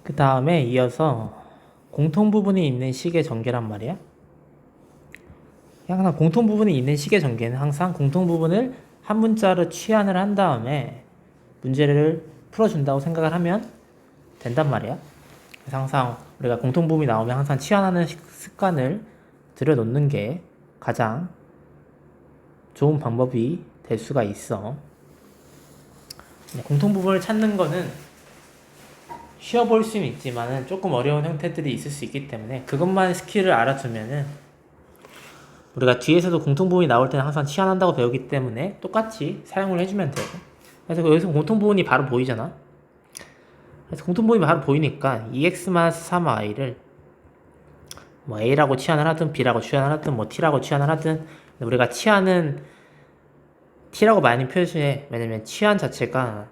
그 다음에 이어서 공통 부분이 있는 식의 전개란 말이야. 항상 공통 부분이 있는 식의 전개는 항상 공통 부분을 한 문자로 취한을 한 다음에 문제를 풀어준다고 생각을 하면 된단 말이야. 그래서 항상 우리가 공통 부분이 나오면 항상 취한하는 습관을 들여놓는 게 가장 좋은 방법이 될 수가 있어. 공통 부분을 찾는 거는 쉬워 보일 수는 있지만 조금 어려운 형태들이 있을 수 있기 때문에 그것만 스킬을 알아두면은 우리가 뒤에서도 공통 부분이 나올 때는 항상 치환한다고 배우기 때문에 똑같이 사용을 해주면 돼요. 그래서 여기서 공통 부분이 바로 보이잖아. 그래서 공통 부분이 바로 보이니까 2x-3y를 뭐 a라고 치환을 하든 b라고 치환을 하든 뭐 t라고 치환을 하든 우리가 치환은 t라고 많이 표시해. 왜냐면 치환 자체가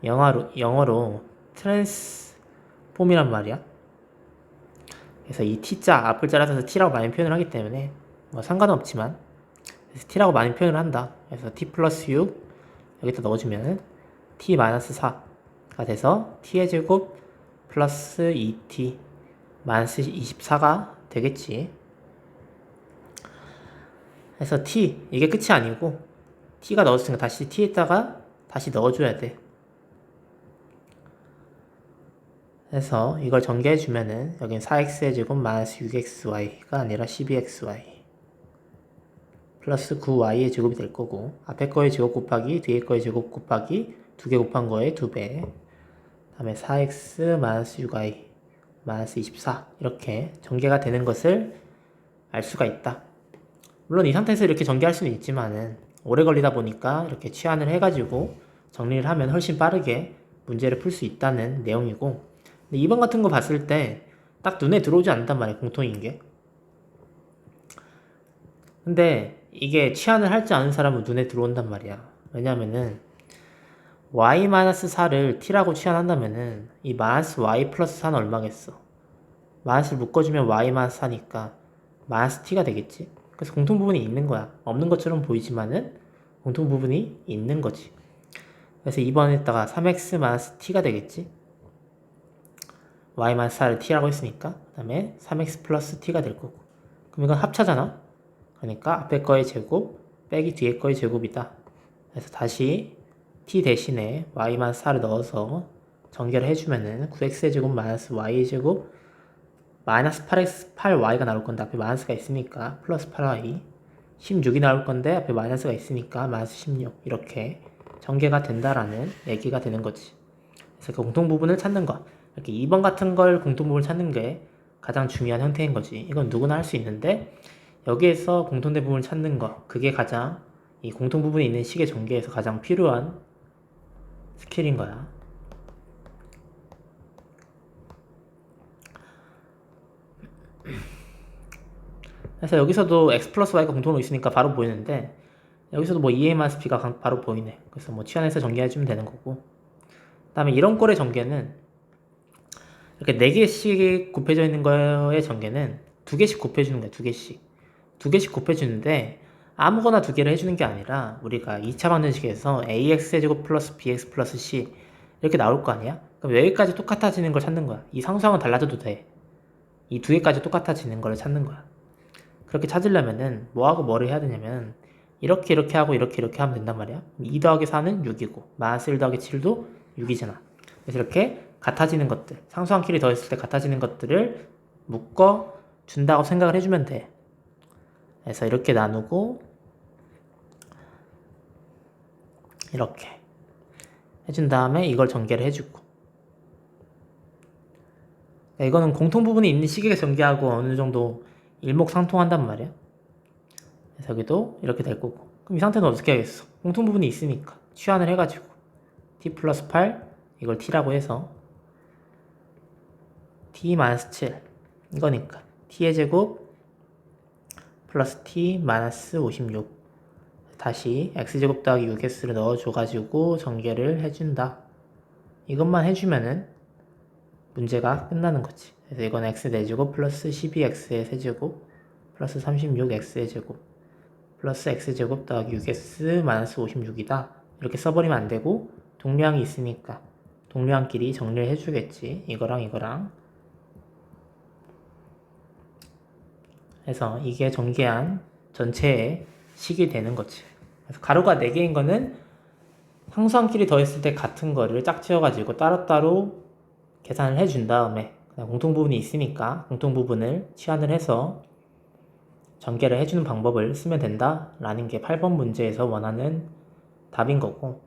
영어로 트랜스폼이란 말이야. 그래서 이 t자 앞을 잘라서 t라고 많이 표현을 하기 때문에 뭐 상관은 없지만 그래서 t라고 많이 표현을 한다. 그래서 t 플러스 6 여기다 넣어주면 t 마이너스 4가 돼서 t의 제곱 플러스 2t 마이너스 24가 되겠지. 그래서 t 이게 끝이 아니고 t가 넣었으니까 다시 t에다가 다시 넣어줘야 돼. 그래서 이걸 전개해주면은 여긴 4x의 제곱 마이너스 6xy가 아니라 12xy 플러스 9y의 제곱이 될 거고 앞에 거의 제곱 곱하기 뒤에 거의 제곱 곱하기 2개 곱한 거에 2배 다음에 4x 마이너스 6y 마이너스 24 이렇게 전개가 되는 것을 알 수가 있다. 물론 이 상태에서 이렇게 전개할 수는 있지만은 오래 걸리다 보니까 이렇게 치환을 해가지고 정리를 하면 훨씬 빠르게 문제를 풀 수 있다는 내용이고, 근데 2번 같은 거 봤을 때 딱 눈에 들어오지 않는단 말이야, 공통인 게. 근데 이게 치환을 할지 아는 사람은 눈에 들어온단 말이야. 왜냐면은 y-4를 t라고 치환한다면은 이 마이너스 y 플러스 4는 얼마겠어? 마이너스를 묶어주면 y-4니까 마이너스 t가 되겠지. 그래서 공통 부분이 있는 거야. 없는 것처럼 보이지만은 공통 부분이 있는 거지. 그래서 2번에다가 3x-t가 되겠지. y-4를 t라고 했으니까 그 다음에 3x 플러스 t가 될 거고, 그럼 이건 합차잖아. 그러니까 앞에 거의 제곱 빼기 뒤에 거의 제곱이다. 그래서 다시 t 대신에 y-4를 넣어서 전개를 해주면은 9x의 제곱 마이너스 y의 제곱 마이너스 8y가 나올 건데 앞에 마이너스가 있으니까 플러스 8y 16이 나올 건데 앞에 마이너스가 있으니까 마이너스 16 이렇게 전개가 된다라는 얘기가 되는 거지. 그래서 그 공통 부분을 찾는 거, 이렇게 2번 같은 걸 공통 부분을 찾는 게 가장 중요한 형태인 거지. 이건 누구나 할 수 있는데 여기에서 공통된 부분을 찾는 거, 그게 가장 이 공통 부분이 있는 식의 전개에서 가장 필요한 스킬인 거야. 그래서 여기서도 x 플러스 y가 공통으로 있으니까 바로 보이는데 여기서도 뭐 2a-b가 바로 보이네. 그래서 뭐 치환해서 전개해주면 되는 거고, 그 다음에 이런 꼴의 전개는 이렇게 4개씩 곱해져 있는 거의 전개는 2개씩 곱해주는 거야. 2개씩 곱해주는데 아무거나 2개를 해주는 게 아니라 우리가 2차 방정식에서 ax제곱 플러스 bx 플러스 c 이렇게 나올 거 아니야? 그럼 여기까지 똑같아지는 걸 찾는 거야. 이 상수항은 달라져도 돼. 이 2개까지 똑같아지는 걸 찾는 거야. 그렇게 찾으려면은 뭐하고 뭐를 해야 되냐면 이렇게 하고 이렇게 하면 된단 말이야. 2 더하기 4는 6이고 마이너스 1 더하기 7도 6이잖아. 그래서 이렇게 같아지는 것들, 상수항끼리 더했을 때 같아지는 것들을 묶어 준다고 생각을 해주면 돼. 그래서 이렇게 나누고 이렇게 해준 다음에 이걸 전개를 해주고, 이거는 공통 부분이 있는 식에 전개하고 어느 정도 일목상통한단 말이야. 그래서 여기도 이렇게 될 거고, 그럼 이 상태는 어떻게 하겠어? 공통 부분이 있으니까 취환을 해가지고 t 플러스 8 이걸 t라고 해서 t 마이너스 7 이거니까 t의 제곱 플러스 t 마이너스 56 다시 x제곱 더하기 6x를 넣어줘가지고 전개를 해준다. 이것만 해주면은 문제가 끝나는 거지. 그래서 이건 x 4제곱 플러스 12x의 세제곱 플러스 36x의 제곱 플러스 x제곱 더하기 6x 마이너스 56이다. 이렇게 써버리면 안 되고 동량이 있으니까 동료한끼리 정리를 해주겠지. 이거랑 이거랑. 그래서 이게 전개한 전체의 식이 되는 거지. 그래서 가로가 4개인 거는 상수함끼리 더했을 때 같은 거를 짝지어가지고 따로따로 계산을 해준 다음에 공통부분이 있으니까 공통부분을 치환을 해서 전개를 해주는 방법을 쓰면 된다 라는 게 8번 문제에서 원하는 답인 거고,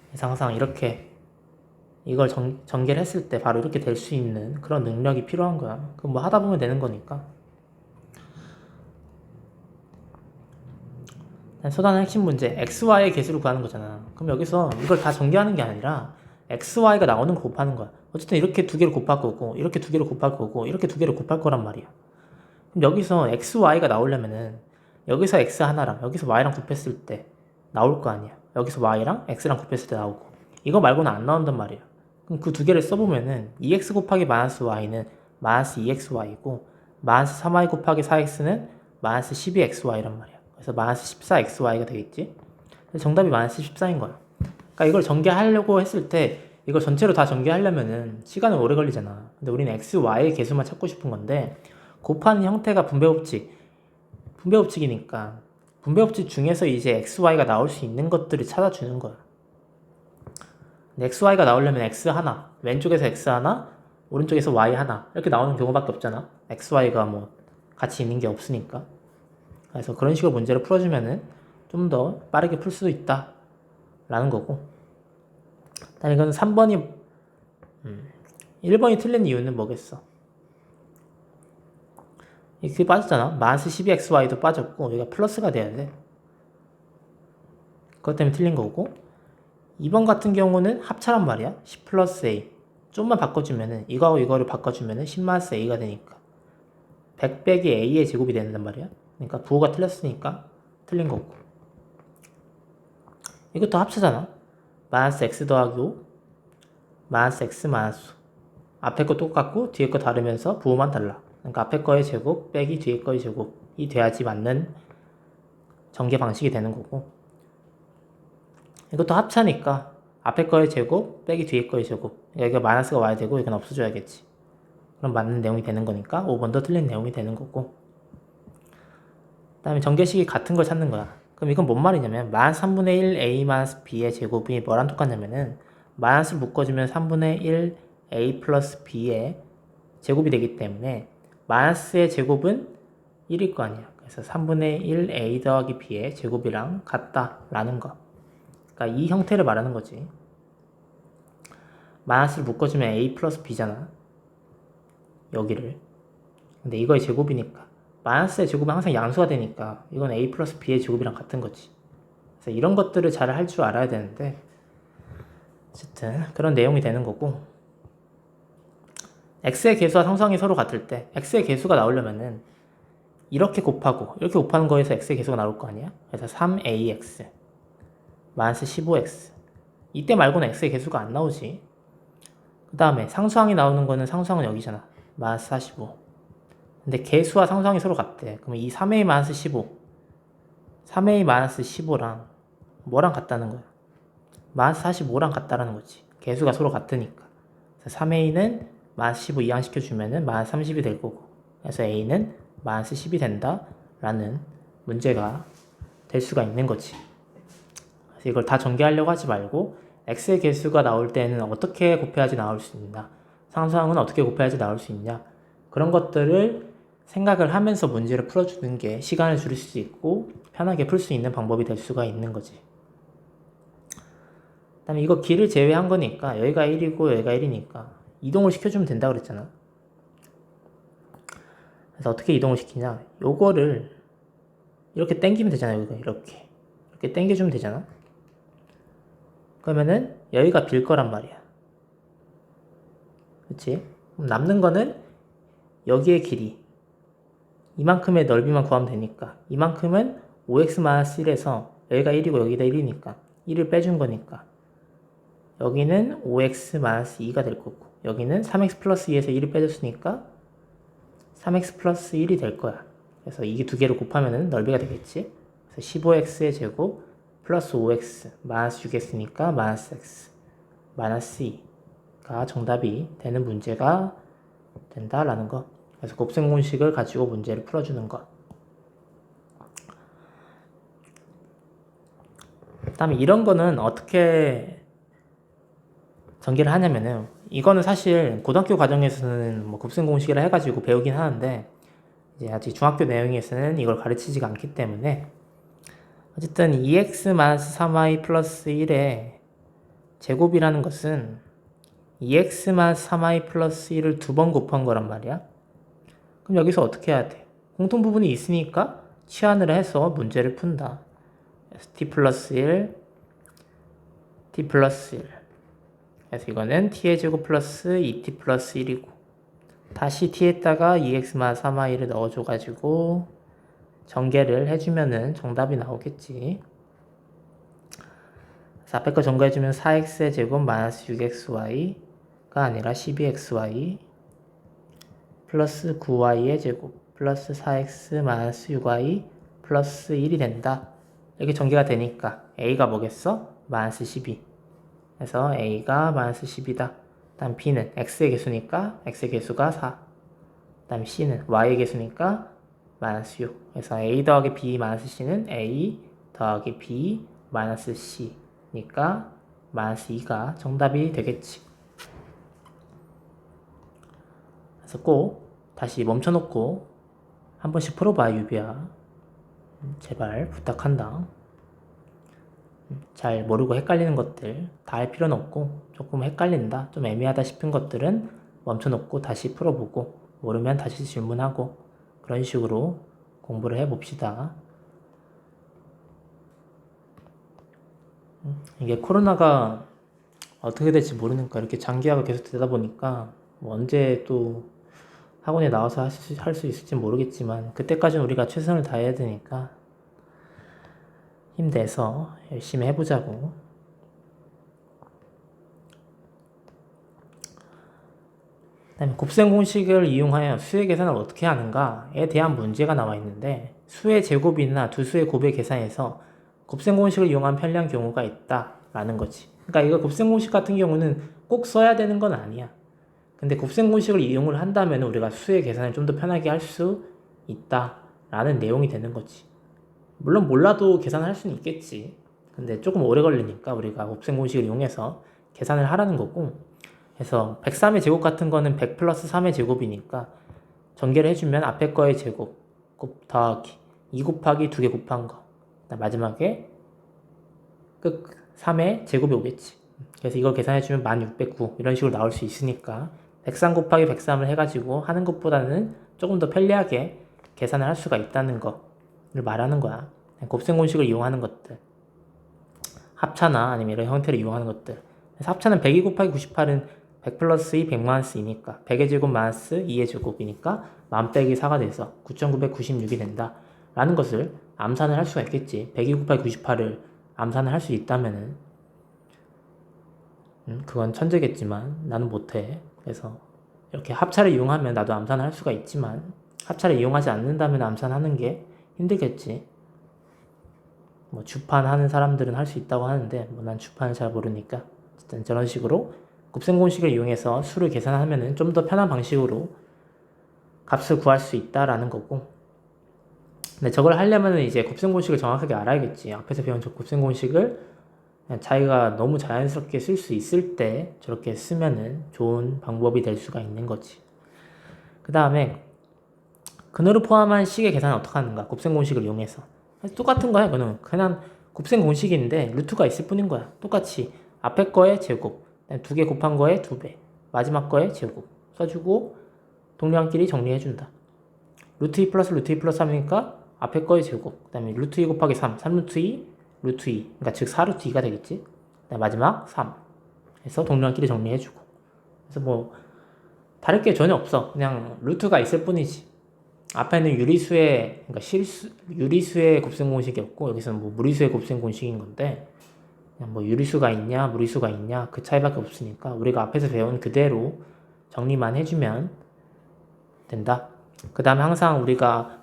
그래서 항상 이렇게 이걸 전개를 했을 때 바로 이렇게 될 수 있는 그런 능력이 필요한 거야. 그럼 뭐 하다 보면 되는 거니까. 소단의 핵심 문제, XY의 개수를 구하는 거잖아. 그럼 여기서 이걸 다 전개하는 게 아니라 XY가 나오는 거 곱하는 거야. 어쨌든 이렇게 두 개를 곱할 거고, 이렇게 두 개를 곱할 거고, 이렇게 두 개를 곱할 거란 말이야. 그럼 여기서 XY가 나오려면은 여기서 X 하나랑 여기서 Y랑 곱했을 때 나올 거 아니야. 여기서 Y랑 X랑 곱했을 때 나오고, 이거 말고는 안 나온단 말이야. 그럼 그 두 개를 써보면은 2X 곱하기 마이너스 Y는 마이너스 2XY고, 마이너스 3Y 곱하기 4X는 마이너스 12XY란 말이야. 그래서 마이너스 14XY가 되겠지. 정답이 마이너스 14인 거야. 그러니까 이걸 전개하려고 했을 때 이걸 전체로 다 전개하려면은 시간은 오래 걸리잖아. 근데 우리는 X, Y의 개수만 찾고 싶은 건데, 곱하는 형태가 분배법칙이니까 분배법칙 중에서 이제 XY가 나올 수 있는 것들을 찾아주는 거야. 근데 XY가 나오려면 X 하나, 왼쪽에서 X 하나, 오른쪽에서 Y 하나 이렇게 나오는 경우밖에 없잖아. XY가 뭐 같이 있는 게 없으니까. 그래서 그런 식으로 문제를 풀어주면은 좀 더 빠르게 풀 수도 있다 라는 거고, 일단 이건 3번이 1번이 틀린 이유는 뭐겠어? 이게 빠졌잖아. 마이너스 12xy도 빠졌고 여기가 플러스가 돼야 돼. 그것 때문에 틀린 거고, 2번 같은 경우는 합차란 말이야. 10 플러스 a 좀만 바꿔주면은, 이거하고 이거를 바꿔주면은 10 마이너스 a가 되니까 100 빼기 a의 제곱이 된단 말이야. 그러니까 부호가 틀렸으니까 틀린 거고, 이것도 합차잖아. 마이너스 x 더하기 5 마이너스 x 마이너스 5, 앞에 거 똑같고 뒤에 거 다르면서 부호만 달라. 그러니까 앞에 거의 제곱 빼기 뒤에 거의 제곱이 돼야지 맞는 전개 방식이 되는 거고, 이것도 합차니까 앞에 거의 제곱 빼기 뒤에 거의 제곱, 여기가 마이너스가 와야 되고 이건 없어져야겠지. 그럼 맞는 내용이 되는 거니까 5번도 틀린 내용이 되는 거고, 그 다음에 전개식이 같은 걸 찾는 거야. 그럼 이건 뭔 말이냐면 마이너스 3분의 1 a 마이너스 b의 제곱이 뭐랑 똑같냐면은 마이너스를 묶어주면 3분의 1 a 플러스 b의 제곱이 되기 때문에 마이너스의 제곱은 1일 거 아니야. 그래서 3분의 1 a 더하기 b의 제곱이랑 같다라는 거. 그러니까 이 형태를 말하는 거지. 마이너스를 묶어주면 a 플러스 b잖아. 여기를. 근데 이거의 제곱이니까 마이너스의 제곱은 항상 양수가 되니까 이건 a 플러스 b의 제곱이랑 같은 거지. 그래서 이런 것들을 잘 할 줄 알아야 되는데, 어쨌든 그런 내용이 되는 거고, x의 개수와 상수항이 서로 같을 때 x의 개수가 나오려면은 이렇게 곱하고 이렇게 곱하는 거에서 x의 개수가 나올 거 아니야. 그래서 3ax 마이너스 15x, 이때 말고는 x의 개수가 안 나오지. 그 다음에 상수항이 나오는 거는 상수항은 여기잖아. 마이너스 45. 근데 개수와 상수항이 서로 같대. 그러면 이 3a 마이너스 15, 3a 마이너스 15랑 뭐랑 같다는 거야? 마이너스 45랑 같다라는 거지. 개수가 서로 같으니까. 그래서 3a는 마이너스 15 이항시켜주면은 마이너스 30이 될 거고, 그래서 a는 마이너스 10이 된다 라는 문제가 될 수가 있는 거지. 그래서 이걸 다 전개하려고 하지 말고 x의 개수가 나올 때는 어떻게 곱해야지 나올 수 있나, 상수항은 어떻게 곱해야지 나올 수 있냐, 그런 것들을 생각을 하면서 문제를 풀어주는 게 시간을 줄일 수 있고 편하게 풀 수 있는 방법이 될 수가 있는 거지. 그 다음에 이거 길을 제외한 거니까 여기가 1이고 여기가 1이니까 이동을 시켜주면 된다 그랬잖아. 그래서 어떻게 이동을 시키냐, 요거를 이렇게 당기면 되잖아. 여기가 이렇게 당겨주면 되잖아. 그러면은 여기가 빌 거란 말이야. 그치? 그럼 남는 거는 여기의 길이, 이만큼의 넓이만 구하면 되니까 이만큼은 5x-1에서 여기가 1이고 여기다 1이니까 1을 빼준 거니까 여기는 5x-2가 될 거고, 여기는 3x 플러스 2에서 1을 빼줬으니까 3x 플러스 1이 될 거야. 그래서 이게 두 개를 곱하면 넓이가 되겠지. 그래서 15x의 제곱 플러스 5x 마이너스 6x니까 마이너스 x 마이너스 2가 정답이 되는 문제가 된다라는 거. 그래서 곱셈 공식을 가지고 문제를 풀어주는 것. 그다음에 이런 거는 어떻게 전개를 하냐면은, 이거는 사실 고등학교 과정에서는 뭐 곱셈 공식이라 해가지고 배우긴 하는데, 이제 아직 중학교 내용에서는 이걸 가르치지가 않기 때문에, 어쨌든 2x-3y 플러스 1의 제곱이라는 것은 2x-3y 플러스 1을 두 번 곱한 거란 말이야. 그럼 여기서 어떻게 해야 돼? 공통 부분이 있으니까 치환을 해서 문제를 푼다. t 플러스 1, t 플러스 1. 그래서 이거는 t의 제곱 플러스 2t 플러스 1이고, 다시 t에다가 2x-3y를 넣어줘가지고 전개를 해주면은 정답이 나오겠지. 그래서 앞에 거 전개해주면 4x의 제곱 마이너스 6xy가 아니라 12xy 플러스 9y의 제곱 플러스 4x 마이너스 6y 플러스 1이 된다. 이렇게 전개가 되니까 a가 뭐겠어? 마이너스 12. 그래서 a가 마이너스 10이다. 다음 b는 x의 개수니까 x의 개수가 4. 다음 c는 y의 개수니까 마이너스 6. 그래서 a 더하기 b 마이너스 c는 a 더하기 b 마이너스 c니까 마이너스 2가 정답이 되겠지. 그래서 꼭 다시 멈춰놓고 한 번씩 풀어봐, 유비야. 제발 부탁한다. 잘 모르고 헷갈리는 것들 다 할 필요는 없고, 조금 헷갈린다, 좀 애매하다 싶은 것들은 멈춰놓고 다시 풀어보고, 모르면 다시 질문하고, 그런 식으로 공부를 해봅시다. 이게 코로나가 어떻게 될지 모르니까 이렇게 장기화가 계속 되다 보니까 뭐 언제 또 학원에 나와서 할 수 있을지 모르겠지만, 그때까지는 우리가 최선을 다해야 되니까 힘내서 열심히 해보자고. 그다음에 곱셈 공식을 이용하여 수의 계산을 어떻게 하는가에 대한 문제가 나와 있는데, 수의 제곱이나 두 수의 곱의 계산에서 곱셈 공식을 이용한 편리한 경우가 있다라는 거지. 그러니까 이거 곱셈 공식 같은 경우는 꼭 써야 되는 건 아니야. 근데 곱셈 공식을 이용을 한다면 우리가 수의 계산을 좀 더 편하게 할 수 있다라는 내용이 되는 거지. 물론 몰라도 계산할 수는 있겠지. 근데 조금 오래 걸리니까 우리가 곱셈 공식을 이용해서 계산을 하라는 거고, 그래서 103의 제곱 같은 거는 100 플러스 3의 제곱이니까 전개를 해주면 앞에 거의 제곱 더하기 2 곱하기 2개 곱한 거, 마지막에 끝 3의 제곱이 오겠지. 그래서 이걸 계산해주면 1609 이런 식으로 나올 수 있으니까 103 곱하기 103을 해가지고 하는 것보다는 조금 더 편리하게 계산을 할 수가 있다는 거를 말하는 거야. 곱셈 공식을 이용하는 것들, 합차나 아니면 이런 형태를 이용하는 것들. 그래서 합차는 102 곱하기 98은 100 플러스 2, 100 마이너스 2니까 100의 제곱 마이너스 2의 제곱이니까 1000 빼기 4가 돼서 9996이 된다 라는 것을 암산을 할 수가 있겠지. 102 곱하기 98을 암산을 할 수 있다면은 그건 천재겠지만 나는 못해. 그래서 이렇게 합차를 이용하면 나도 암산을 할 수가 있지만, 합차를 이용하지 않는다면 암산하는 게 힘들겠지. 뭐 주판 하는 사람들은 할 수 있다고 하는데 뭐 난 주판을 잘 모르니까, 어쨌든 저런 식으로 곱셈 공식을 이용해서 수를 계산하면은 좀 더 편한 방식으로 값을 구할 수 있다라는 거고, 근데 저걸 하려면은 이제 곱셈 공식을 정확하게 알아야겠지. 앞에서 배운 저 곱셈 공식을 자기가 너무 자연스럽게 쓸 수 있을 때 저렇게 쓰면은 좋은 방법이 될 수가 있는 거지. 그 다음에 근호를 포함한 식의 계산은 어떻게 하는가? 곱셈 공식을 이용해서 똑같은 거야. 이거는 그냥 곱셈 공식인데 루트가 있을 뿐인 거야. 똑같이 앞에 거의 제곱, 2개 곱한 거에 2배, 마지막 거에 제곱 써주고 동량끼리 정리해준다. 루트 2 플러스 루트 2 플러스 3이니까 앞에 거의 제곱, 그 다음에 루트 2 곱하기 3, 3루트 2, 루트 2, 그러니까 즉 4루트 2가 되겠지. 그다음에 마지막 3 해서 동량끼리 정리해주고. 그래서 뭐 다를 게 전혀 없어. 그냥 루트가 있을 뿐이지. 앞에는 유리수의, 그러니까 유리수의 곱셈 공식이 없고, 여기서는 뭐 무리수의 곱셈 공식인 건데, 그냥 뭐 유리수가 있냐 무리수가 있냐 그 차이밖에 없으니까 우리가 앞에서 배운 그대로 정리만 해주면 된다. 그 다음에 항상 우리가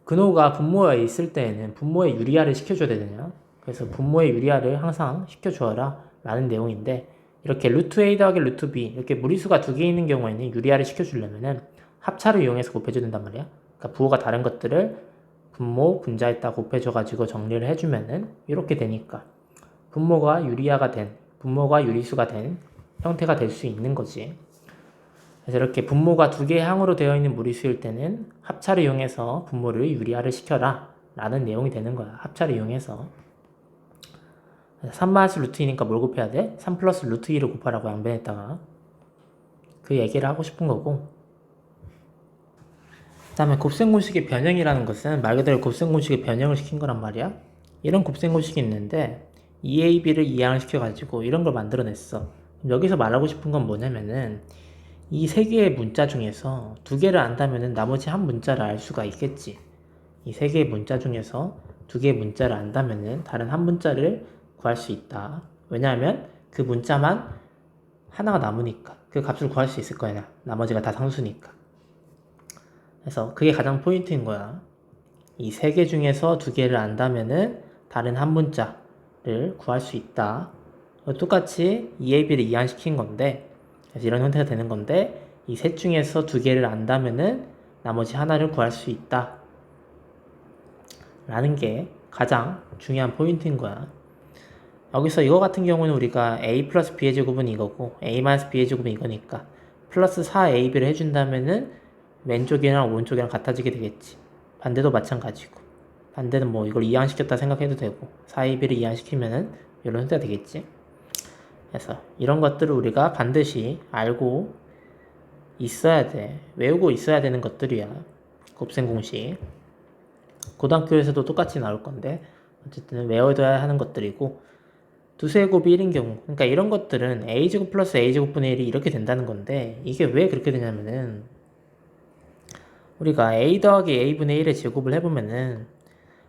근호가 분모에 있을 때에는 분모의 유리화를 시켜줘야 되냐. 그래서 분모의 유리화를 항상 시켜주어라 라는 내용인데, 이렇게 루트 a 더하기 루트 b 이렇게 무리수가 두 개 있는 경우에는 유리화를 시켜주려면은 합차를 이용해서 곱해줘야 된단 말이야. 그러니까 부호가 다른 것들을 분모, 분자에다 곱해줘가지고 정리를 해주면은 이렇게 되니까 분모가 유리화가 된, 분모가 유리수가 된 형태가 될 수 있는 거지. 그래서 이렇게 분모가 두 개의 항으로 되어 있는 무리수일 때는 합차를 이용해서 분모를 유리화를 시켜라 라는 내용이 되는 거야. 합차를 이용해서 3 마이너스 루트 2니까 뭘 곱해야 돼? 3 플러스 루트 2를 곱하라고 양변에다가 그 얘기를 하고 싶은 거고, 그 다음에 곱셈공식의 변형이라는 것은 말 그대로 곱셈공식의 변형을 시킨 거란 말이야. 이런 곱셈공식이 있는데 2ab를 이항을 시켜가지고 이런 걸 만들어냈어. 여기서 말하고 싶은 건 뭐냐면은 이 세 개의 문자 중에서 두 개를 안다면은 나머지 한 문자를 알 수가 있겠지. 이 세 개의 문자 중에서 두 개의 문자를 안다면은 다른 한 문자를 구할 수 있다. 왜냐하면 그 문자만 하나가 남으니까 그 값을 구할 수 있을 거야. 나머지가 다 상수니까. 그래서 그게 가장 포인트인 거야. 이 세 개 중에서 두 개를 안다면은 다른 한 문자를 구할 수 있다. 똑같이 2ab를 이항시킨 건데, 그래서 이런 형태가 되는 건데, 이 셋 중에서 두 개를 안다면은 나머지 하나를 구할 수 있다. 라는 게 가장 중요한 포인트인 거야. 여기서 이거 같은 경우는 우리가 a 플러스 b의 제곱은 이거고 a 마이너스 b의 제곱은 이거니까 플러스 4ab를 해준다면은 왼쪽이랑 오른쪽이랑 같아지게 되겠지. 반대도 마찬가지고, 반대는 뭐 이걸 이항시켰다 생각해도 되고 4ab를 이항시키면은 이런 형태가 되겠지. 그래서 이런 것들을 우리가 반드시 알고 있어야 돼. 외우고 있어야 되는 것들이야. 곱셈 공식 고등학교에서도 똑같이 나올 건데 어쨌든 외워둬야 하는 것들이고, 두수의 곱이 1인 경우, 그러니까 이런 것들은 a제곱 플러스 a제곱분의 1이 이렇게 된다는 건데, 이게 왜 그렇게 되냐면은 우리가 a 더하기 a분의 1의 제곱을 해보면은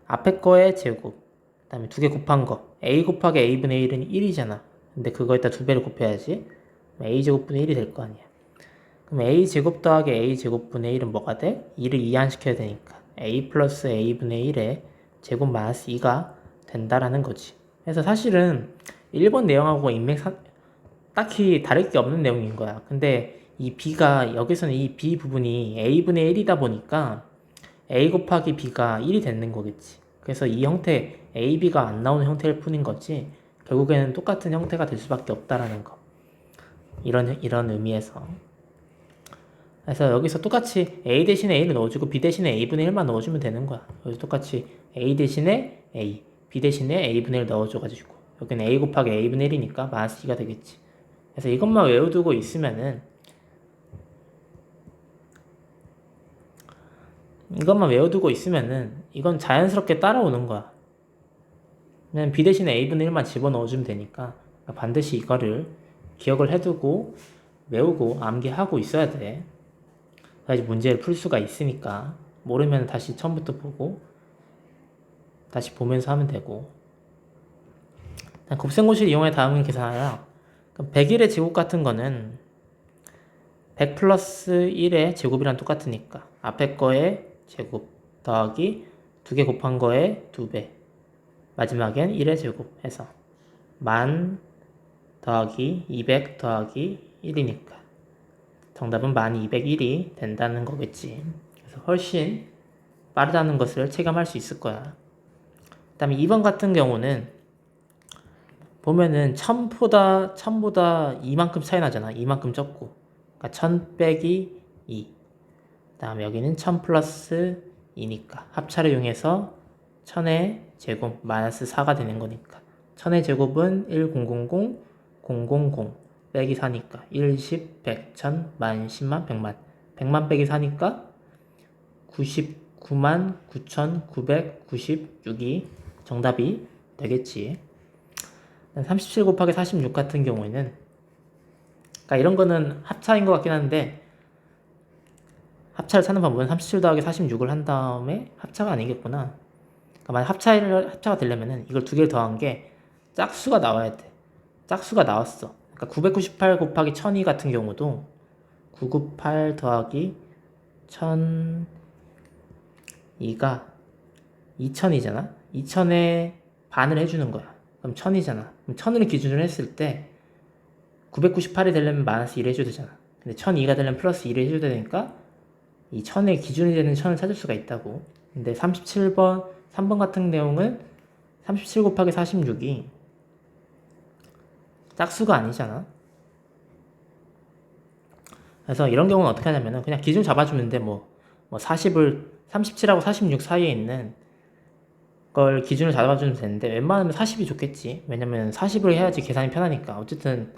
앞에 거의 제곱, 그 다음에 두 개 곱한 거 a 곱하기 a분의 1은 1이잖아. 근데 그거에다 두 배를 곱해야지 a제곱분의 1이 될 거 아니야. 그럼 a제곱 더하기 a제곱분의 1은 뭐가 돼? 2를 이항시켜야 되니까 a 플러스 a분의 1의 제곱 마이너스 2가 된다라는 거지. 그래서 사실은 1번 내용하고 딱히 다를 게 없는 내용인 거야. 근데 이 b가 여기서는 이 b 부분이 a분의 1이다 보니까 a 곱하기 b가 1이 되는 거겠지. 그래서 이 형태 ab가 안 나오는 형태일 뿐인 거지 결국에는 똑같은 형태가 될 수밖에 없다라는 거. 이런 의미에서. 그래서 여기서 똑같이 a 대신에 a를 넣어주고 b 대신에 a분의 1만 넣어주면 되는 거야. 여기서 똑같이 a 대신에 a, b 대신에 a분의 1 넣어줘가지고 여기는 a 곱하기 a분의 1이니까 마이너스 2가 되겠지. 그래서 이것만 외워두고 있으면은 이건 자연스럽게 따라오는 거야. 그냥 b 대신에 a분의 1만 집어넣어주면 되니까 반드시 이거를 기억을 해두고 외우고 암기하고 있어야 돼. 그래야지 문제를 풀 수가 있으니까. 모르면 다시 처음부터 보고 다시 보면서 하면 되고. 곱셈공식을 이용해 다음은 계산하라. 101의 제곱 같은 거는 100 플러스 1의 제곱이랑 똑같으니까 앞에 거의 제곱 더하기 두 개 곱한 거의 2배, 마지막엔 1의 제곱 해서 10,000 더하기 200 더하기 1이니까 정답은 1201이 된다는 거겠지. 그래서 훨씬 빠르다는 것을 체감할 수 있을 거야. 그 다음에 2번 같은 경우는 보면은 1000보다 이만큼 차이 나잖아. 이만큼 적고. 그러니까 1000 빼기 2. 그 다음에 여기는 1000 플러스 2니까 합차를 이용해서 1000의 제곱 마이너스 4가 되는 거니까 1000의 제곱은 1000 000 빼기 4니까 1, 10, 100, 1000, 만, 10만, 100만 100만 빼기 4니까 99만 9,996이 정답이 되겠지. 37 곱하기 46 같은 경우에는 그러니까 이런 거는 합차인 것 같긴 한데 합차를 찾는 방법은 37 더하기 46을 한 다음에 합차가 아니겠구나. 그러니까 만약 합차가 되려면은 이걸 두 개를 더한 게 짝수가 나와야 돼. 짝수가 나왔어. 그러니까 998 곱하기 1002 같은 경우도 998 더하기 1002가 2000이잖아. 2000에 반을 해주는 거야. 그럼 1000이잖아. 그럼 1000을 기준으로 했을 때 998이 되려면 마이너스 1 해줘야 되잖아. 근데 1002가 되려면 플러스 1을 해줘야 되니까 이 1000의 기준이 되는 1000을 찾을 수가 있다고. 근데 37번, 3번 같은 내용은 37 곱하기 46이 짝수가 아니잖아. 그래서 이런 경우는 어떻게 하냐면은 그냥 기준 잡아주면 돼. 뭐 40을 37하고 46 사이에 있는 걸 기준을 잡아주면 되는데 웬만하면 40이 좋겠지. 왜냐면 40을 해야지 계산이 편하니까. 어쨌든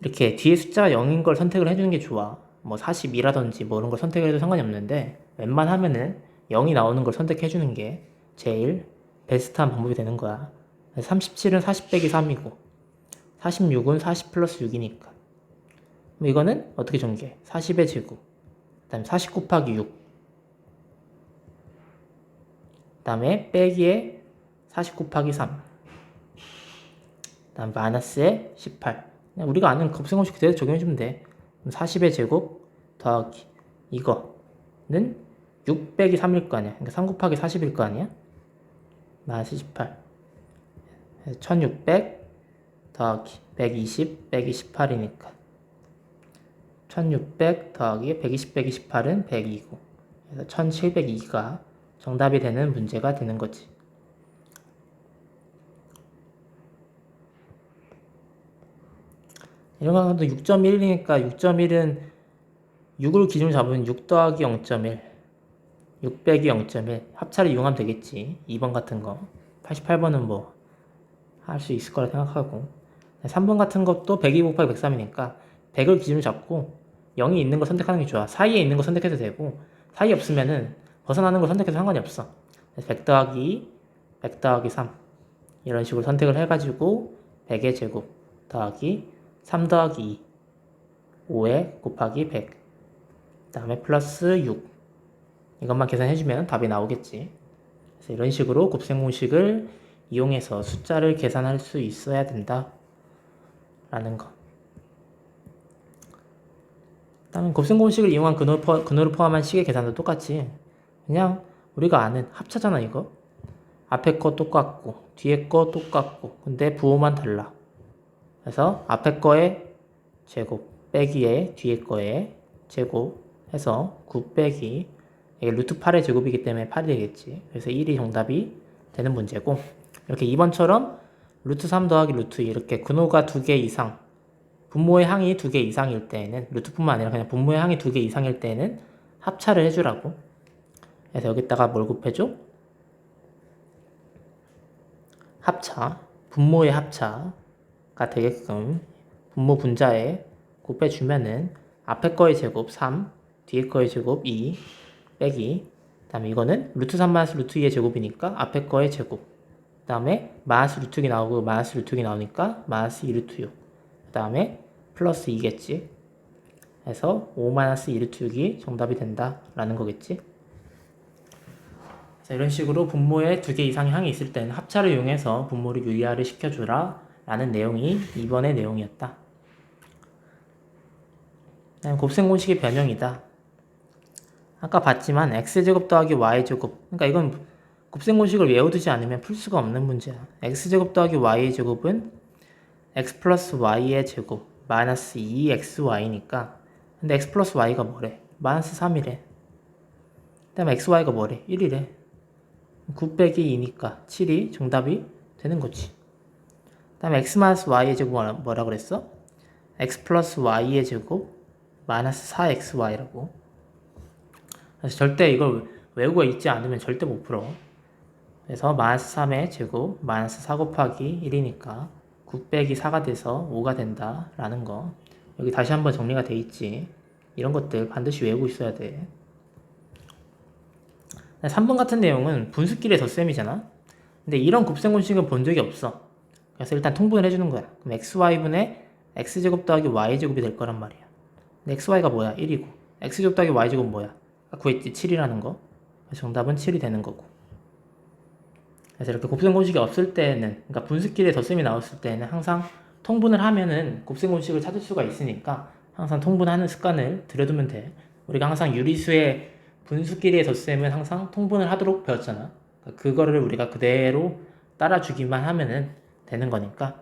이렇게 뒤에 숫자가 0인 걸 선택을 해주는 게 좋아. 뭐 42라든지 뭐 이런 걸 선택을 해도 상관이 없는데 웬만하면은 0이 나오는 걸 선택해주는 게 제일 베스트한 방법이 되는 거야. 37은 40 빼기 3이고 46은 40 플러스 6이니까 이거는 어떻게 전개해? 40의 제곱 그 다음에 40 곱하기 6 그 다음에 빼기에 40 곱하기 3 그 다음 마이너스에 18 그냥 우리가 아는 곱셈공식 그대로 적용해주면 돼. 40의 제곱 더하기 이거는 6 빼기 3일 거 아니야. 그러니까 3 곱하기 40일 거 아니야. 마이너스 18 1600 더하기 120 빼기 18이니까 1600 더하기 120 빼기 18은 102고 그래서 1702가 정답이 되는 문제가 되는 거지. 이런 거도 6.1이니까 6.1은 6을 기준으로 잡으면 6 더하기 0.1 6 빼기 0.1 합차를 이용하면 되겠지. 2번 같은 거 88번은 뭐 할 수 있을 거라 생각하고 3번 같은 것도 102 곱하기 103이니까 100을 기준으로 잡고 0이 있는 거 선택하는 게 좋아. 사이에 있는 거 선택해도 되고 사이에 없으면은 벗어나는 거 선택해도 상관이 없어. 100 더하기 100 더하기 3 이런 식으로 선택을 해가지고 100의 제곱 더하기 3 더하기 2 5에 곱하기 100 그 다음에 플러스 6 이것만 계산해주면 답이 나오겠지. 그래서 이런 식으로 곱셈 공식을 이용해서 숫자를 계산할 수 있어야 된다 라는 거. 다음에 곱셈 공식을 이용한 근호를 포함한 식의 계산도 똑같이 그냥 우리가 아는 합차잖아. 이거 앞에 거 똑같고 뒤에 거 똑같고 근데 부호만 달라. 그래서 앞에 거의 제곱 빼기에 뒤에 거의 제곱 해서 9 빼기 이게 루트 8의 제곱이기 때문에 8이 되겠지. 그래서 1이 정답이 되는 문제고 이렇게 2번처럼 루트 3 더하기 루트 2 이렇게 근호가 2개 이상 분모의 항이 2개 이상일 때에는 루트뿐만 아니라 그냥 분모의 항이 2개 이상일 때에는 합차를 해주라고. 그래서 여기다가 뭘 곱해줘? 합차 분모의 합차가 되게끔 분모 분자에 곱해주면은 앞에 거의 제곱 3 뒤에 거의 제곱 2 빼기 그 다음에 이거는 루트 3 마이너스 루트 2의 제곱이니까 앞에 거의 제곱 그 다음에 마이너스 루트 6이 나오고 마이너스 루트 6이 나오니까 마이너스 2 루트 6 그 다음에 플러스 2겠지. 해서 5 마이너스 2 루트 6이 정답이 된다 라는 거겠지. 그래서 이런 식으로 분모에 2개 이상의 항이 있을 때는 합차를 이용해서 분모를 유리화를 시켜주라 라는 내용이 이번의 내용이었다. 그다음 곱셈 공식의 변형이다. 아까 봤지만 x제곱 더하기 y제곱 그러니까 이건 곱셈 공식을 외워두지 않으면 풀 수가 없는 문제야. x제곱 더하기 y제곱은 x 플러스 y의 제곱 마이너스 2xy니까 근데 x 플러스 y가 뭐래? 마이너스 3이래. 그 다음에 xy가 뭐래? 1이래. 9 빼기 2니까 7이 정답이 되는 거지. 그 다음에 x 마이너스 y의 제곱 뭐라 그랬어? x 플러스 y의 제곱 마이너스 4xy라고. 그래서 절대 이걸 외우고 있지 않으면 절대 못 풀어. 그래서 마이너스 3의 제곱 마이너스 4 곱하기 1이니까 9 빼기 4가 돼서 5가 된다 라는 거. 여기 다시 한번 정리가 돼 있지. 이런 것들 반드시 외우고 있어야 돼. 3번 같은 내용은 분수끼리의 덧셈이잖아. 근데 이런 곱셈 공식은 본 적이 없어. 그래서 일단 통분을 해주는 거야. 그럼 xy분의 x제곱 더하기 y제곱이 될 거란 말이야. 근데 xy가 뭐야? 1이고 x제곱 더하기 y제곱은 뭐야? 구했지 7이라는 거. 그래서 정답은 7이 되는 거고. 그래서 이렇게 곱셈 공식이 없을 때는 그러니까 분수끼리의 덧셈이 나왔을 때는 항상 통분을 하면은 곱셈 공식을 찾을 수가 있으니까 항상 통분하는 습관을 들여두면 돼. 우리가 항상 유리수의 분수끼리의 덧셈은 항상 통분을 하도록 배웠잖아. 그러니까 그거를 우리가 그대로 따라주기만 하면은 되는 거니까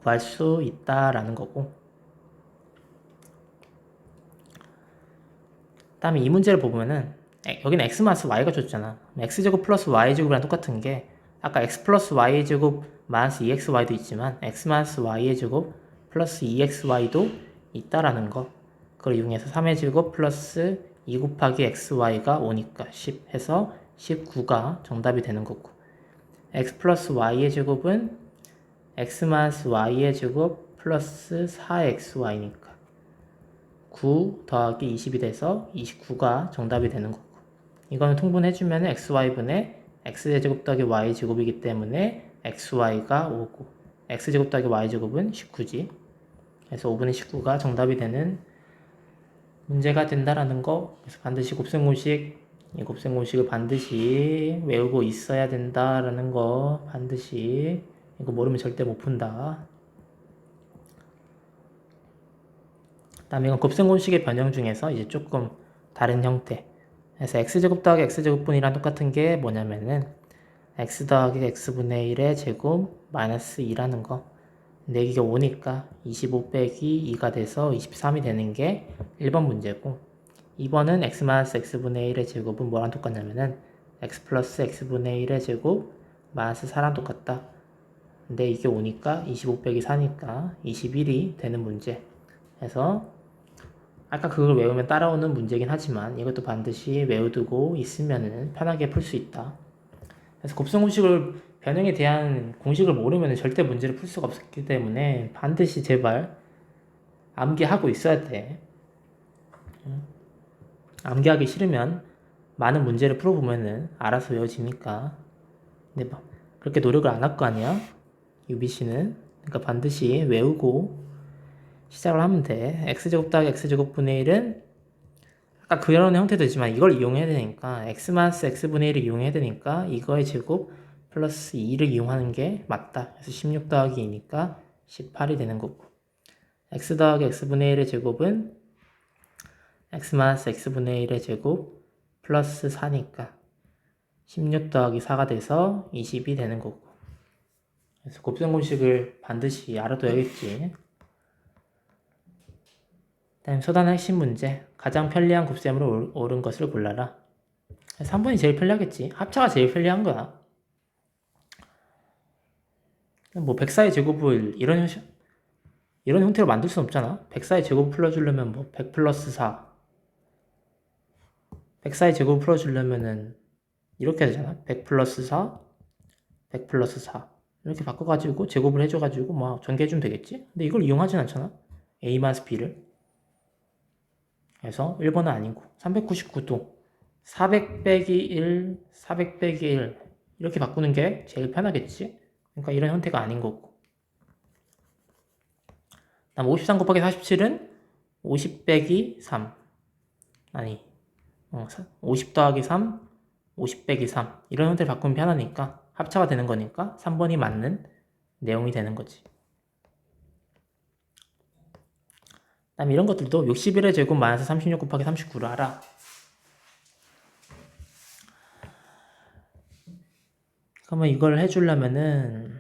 구할 수 있다라는 거고. 다음에 이 문제를 보면은 여기는 x-y가 줬잖아. x제곱 플러스 y제곱이랑 똑같은 게 아까 x 플러스 y제곱 마이너스 2xy도 있지만 x 마이너스 y의 제곱 플러스 2xy도 있다라는 거. 그걸 이용해서 3의 제곱 플러스 2 곱하기 xy가 5니까 10 해서 19가 정답이 되는 거고, x 플러스 y의 제곱은 x 마이너스 y의 제곱 플러스 4xy니까 9 더하기 20이 돼서 29가 정답이 되는 거고, 이거는 통분해주면 xy분의 x제곱 더하기 y제곱이기 때문에 xy가 5고 x제곱 더하기 y제곱은 19지. 그래서 5분의 19가 정답이 되는 문제가 된다라는 거. 그래서 반드시 곱셈공식, 이 곱셈공식을 반드시 외우고 있어야 된다라는 거. 반드시 이거 모르면 절대 못 푼다. 다음에 이건 곱셈공식의 변형 중에서 이제 조금 다른 형태. 그래서 x제곱 더하기 x제곱분이랑 똑같은 게 뭐냐면은 x 더하기 x분의 1의 제곱 마이너스 2라는 거. 근데 이게 5니까 25 빼기 2가 돼서 23이 되는 게 1번 문제고, 2번은 x 마이너스 x분의 1의 제곱은 뭐랑 똑같냐면은 x 플러스 x분의 1의 제곱 마이너스 4랑 똑같다. 근데 이게 5니까 25 빼기 4니까 21이 되는 문제. 그래서 아까 그걸 외우면 따라오는 문제긴 하지만 이것도 반드시 외워두고 있으면 편하게 풀 수 있다. 그래서 곱셈공식을 변형에 대한 공식을 모르면 절대 문제를 풀 수가 없기 때문에 반드시 제발 암기하고 있어야 돼. 암기하기 싫으면 많은 문제를 풀어보면은 알아서 외워지니까. 근데 막 그렇게 노력을 안 할 거 아니야? UBC는. 그러니까 반드시 외우고 시작을 하면 돼. x제곱 더하기 x제곱분의 1은 아까 그런 형태도 있지만 이걸 이용해야 되니까 x 마이너스 x분의 1을 이용해야 되니까 이거의 제곱 플러스 2를 이용하는 게 맞다. 그래서 16 더하기 2니까 18이 되는 거고, x 더하기 x분의 1의 제곱은 x 마이너스 x분의 1의 제곱 플러스 4니까 16 더하기 4가 돼서 20이 되는 거고. 그래서 곱셈공식을 반드시 알아둬야겠지. 다음 소단의 핵심 문제. 가장 편리한 곱셈으로 옳은 것을 골라라. 3번이 제일 편리하겠지. 합차가 제일 편리한 거야. 뭐 104의 제곱을 이런 형태로 만들 순 없잖아. 104의 제곱 풀어주려면 뭐 100 플러스 4, 104의 제곱 풀어주려면은 이렇게 되잖아. 100 플러스 4, 100 플러스 4 이렇게 바꿔가지고 제곱을 해줘가지고 뭐 전개해주면 되겠지. 근데 이걸 이용하진 않잖아. A 마이너스 B를. 그래서 1번은 아니고 399도 400 빼기 1, 400 빼기 1 이렇게 바꾸는 게 제일 편하겠지. 그러니까 이런 형태가 아닌 거고. 다음 53 곱하기 47은 50 빼기 3 아니 50 더하기 3, 50 빼기 3 이런 형태를 바꾸면 편하니까 합차가 되는 거니까 3번이 맞는 내용이 되는 거지. 다음 이런 것들도 61의 제곱 마이너스 36 곱하기 39를 알아. 그러면 이걸 해주려면은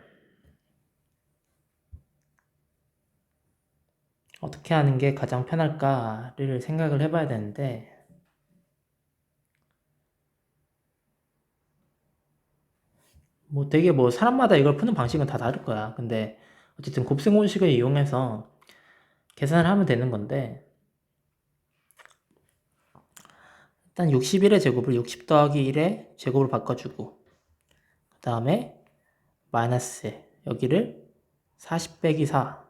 어떻게 하는 게 가장 편할까를 생각을 해봐야 되는데, 뭐 되게 뭐 사람마다 이걸 푸는 방식은 다 다를 거야. 근데 어쨌든 곱셈공식을 이용해서 계산을 하면 되는 건데, 일단 61의 제곱을 60 더하기 1의 제곱으로 바꿔주고, 그 다음에 마이너스 여기를 40 빼기 4,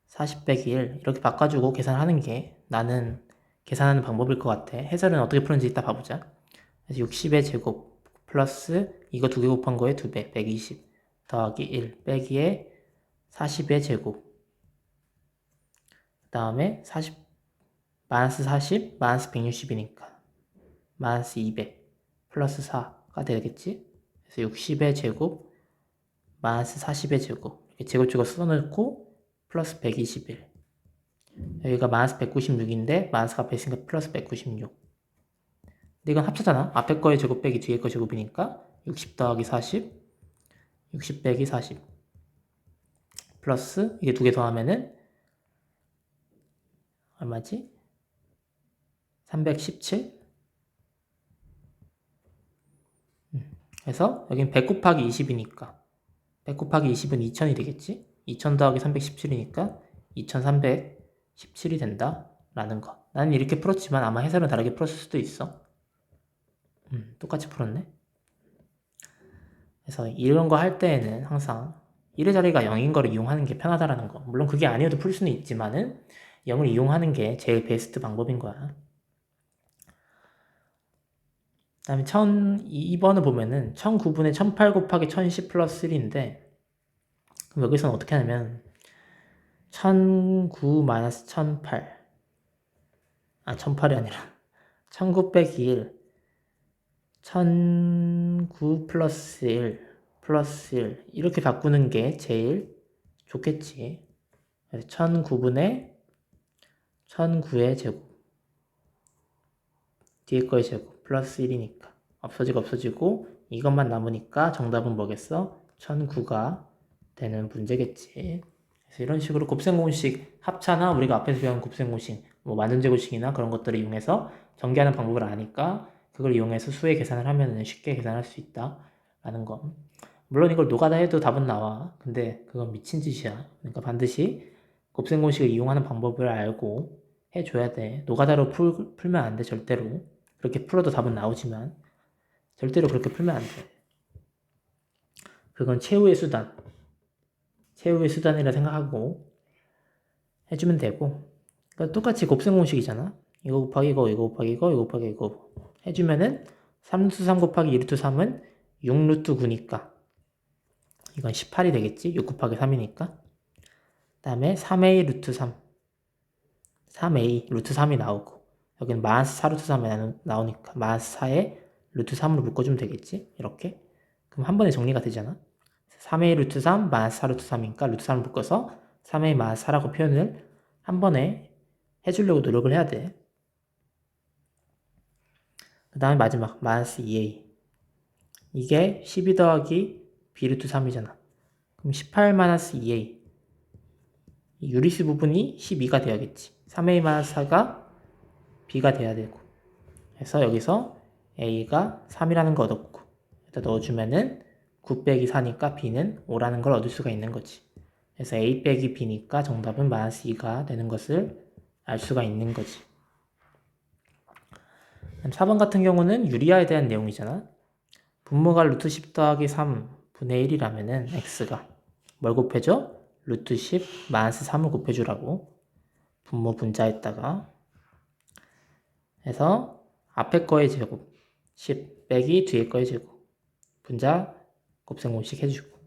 40 빼기 1 이렇게 바꿔주고 계산하는 게 나는 계산하는 방법일 것 같아. 해설은 어떻게 푸는지 이따 봐보자. 그래서 60의 제곱 플러스 이거 두 개 곱한 거에 2배 120 더하기 1 빼기에 40의 제곱, 그 다음에 40 마이너스 40 마이너스 160이니까 마이너스 200 플러스 4가 되겠지. 그래서 60의 제곱 마이너스 40의 제곱 이렇게 제곱제곱 써놓고 플러스 121, 여기가 마이너스 196인데 마이너스가 앞에 있으니까 플러스 196. 근데 이건 합차잖아. 앞에 거의 제곱 빼기 뒤에 거 제곱이니까 60 더하기 40, 60 빼기 40 플러스 이게 두 개 더하면은 얼마지? 317? 그래서 여긴 100 곱하기 20이니까 100 곱하기 20은 2000이 되겠지? 2000 더하기 317이니까 2317이 된다 라는 거. 나는 이렇게 풀었지만 아마 해설은 다르게 풀었을 수도 있어. 똑같이 풀었네. 그래서 이런 거 할 때에는 항상 1의 자리가 0인 거를 이용하는 게 편하다라는 거. 물론 그게 아니어도 풀 수는 있지만은 0을 이용하는 게 제일 베스트 방법인 거야. 그 다음에 2번을 보면은 1009분의 1008 곱하기 1010 플러스 1인데 그럼 여기서는 어떻게 하냐면 1009 마이너스 1008 1008이 아니라 1009 빼기 1 1009 플러스 1 플러스 1 이렇게 바꾸는 게 제일 좋겠지. 1009분의 1009의 제곱 뒤에 거의 제곱 플러스 1이니까 없어지고 이것만 남으니까 정답은 뭐겠어? 1009가 되는 문제겠지. 그래서 이런 식으로 곱셈공식 합차나 우리가 앞에서 배운 곱셈공식 뭐 만원제곱식이나 그런 것들을 이용해서 전개하는 방법을 아니까 그걸 이용해서 수의 계산을 하면 쉽게 계산할 수 있다 라는 거. 물론 이걸 노가다 해도 답은 나와. 근데 그건 미친 짓이야. 그러니까 반드시 곱셈공식을 이용하는 방법을 알고 해줘야 돼. 노가다로 풀면 안 돼, 절대로. 그렇게 풀어도 답은 나오지만 절대로 그렇게 풀면 안 돼. 그건 최후의 수단. 최후의 수단이라 생각하고 해주면 되고. 그러니까 똑같이 곱셈공식이잖아. 이거 곱하기 이거, 이거 곱하기 이거, 이거 곱하기 이거 해주면은 3루트 3 곱하기 2루트 3은 6루트 9니까 이건 18이 되겠지? 6 곱하기 3이니까. 그 다음에 3a 루트 3 3a 루트 3이 나오고 여기는 마이너스 4 루트 3이 나오니까 마이너스 4에 루트 3으로 묶어주면 되겠지? 이렇게. 그럼 한 번에 정리가 되잖아. 3a 루트 3 마이너스 4 루트 3이니까 루트 3을 묶어서 3a 마이너스 4라고 표현을 한 번에 해주려고 노력을 해야 돼. 그 다음에 마지막 마이너스 2a 이게 12 더하기 b 루트 3이잖아. 그럼 18 마이너스 2a 이 유리수 부분이 12가 돼야겠지. 3a 마이너스 4가 b가 돼야 되고 그래서 여기서 a가 3이라는 거 얻었고 여기다 넣어주면은 9 빼기 4니까 b는 5라는 걸 얻을 수가 있는 거지. 그래서 a 빼기 b니까 정답은 마이너스 2가 되는 것을 알 수가 있는 거지. 4번 같은 경우는 유리화에 대한 내용이잖아. 분모가 루트 10 더하기 3분의 1이라면은 x가 뭘 곱해줘? 루트 10 마이너스 3을 곱해주라고. 분모 분자에다가 해서 앞에 거의 제곱 10 빼기 뒤에 거의 제곱 분자 곱셈공식 해주고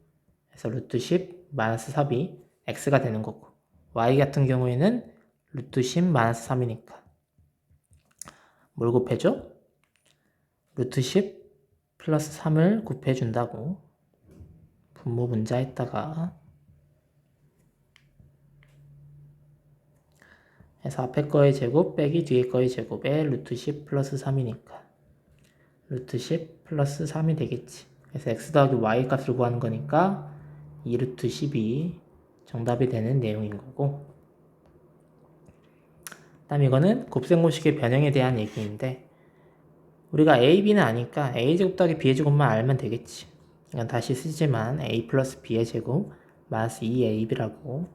그래서 루트 10 마이너스 3이 x가 되는 거고 y 같은 경우에는 루트 10 마이너스 3이니까 뭘 곱해줘? 루트 10 플러스 3을 곱해준다고 분모 분자에다가 해서 앞에 거의 제곱 빼기 뒤에 거의 제곱에 루트 10 플러스 3이니까 루트 10 플러스 3이 되겠지. 그래서 x 더하기 y 값을 구하는 거니까 2루트 10이 정답이 되는 내용인 거고 그 다음 이거는 곱셈공식의 변형에 대한 얘기인데 우리가 a, b는 아니까 a제곱 더하기 b의 제곱만 알면 되겠지. 이건 다시 쓰지만 a 플러스 b의 제곱 마이너스 2ab라고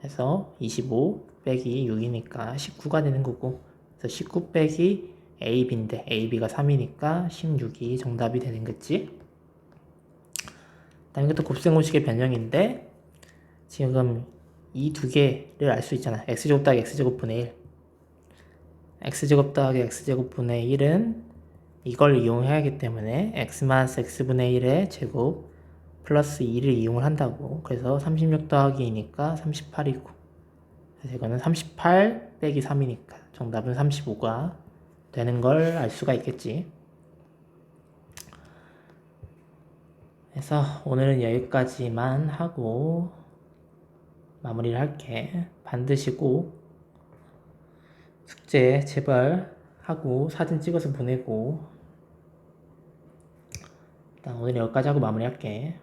해서 25 빼기 6이니까 19가 되는 거고 그래서 19 빼기 ab인데 ab가 3이니까 16이 정답이 되는 거지. 다음 이것도 곱셈공식의 변형인데 지금 이 두 개를 알 수 있잖아. x제곱 더하기 x제곱분의 1 x제곱 더하기 x제곱분의 1은 이걸 이용해야 하기 때문에 x-x분의 1의 제곱 플러스 2를 이용을 한다고. 그래서 36 더하기 2니까 38이고 그래서 이거는 38 빼기 3이니까 정답은 35가 되는 걸 알 수가 있겠지. 그래서 오늘은 여기까지만 하고 마무리를 할게. 반드시 꼭 숙제 제발 하고 사진 찍어서 보내고 일단 오늘 여기까지 하고 마무리할게.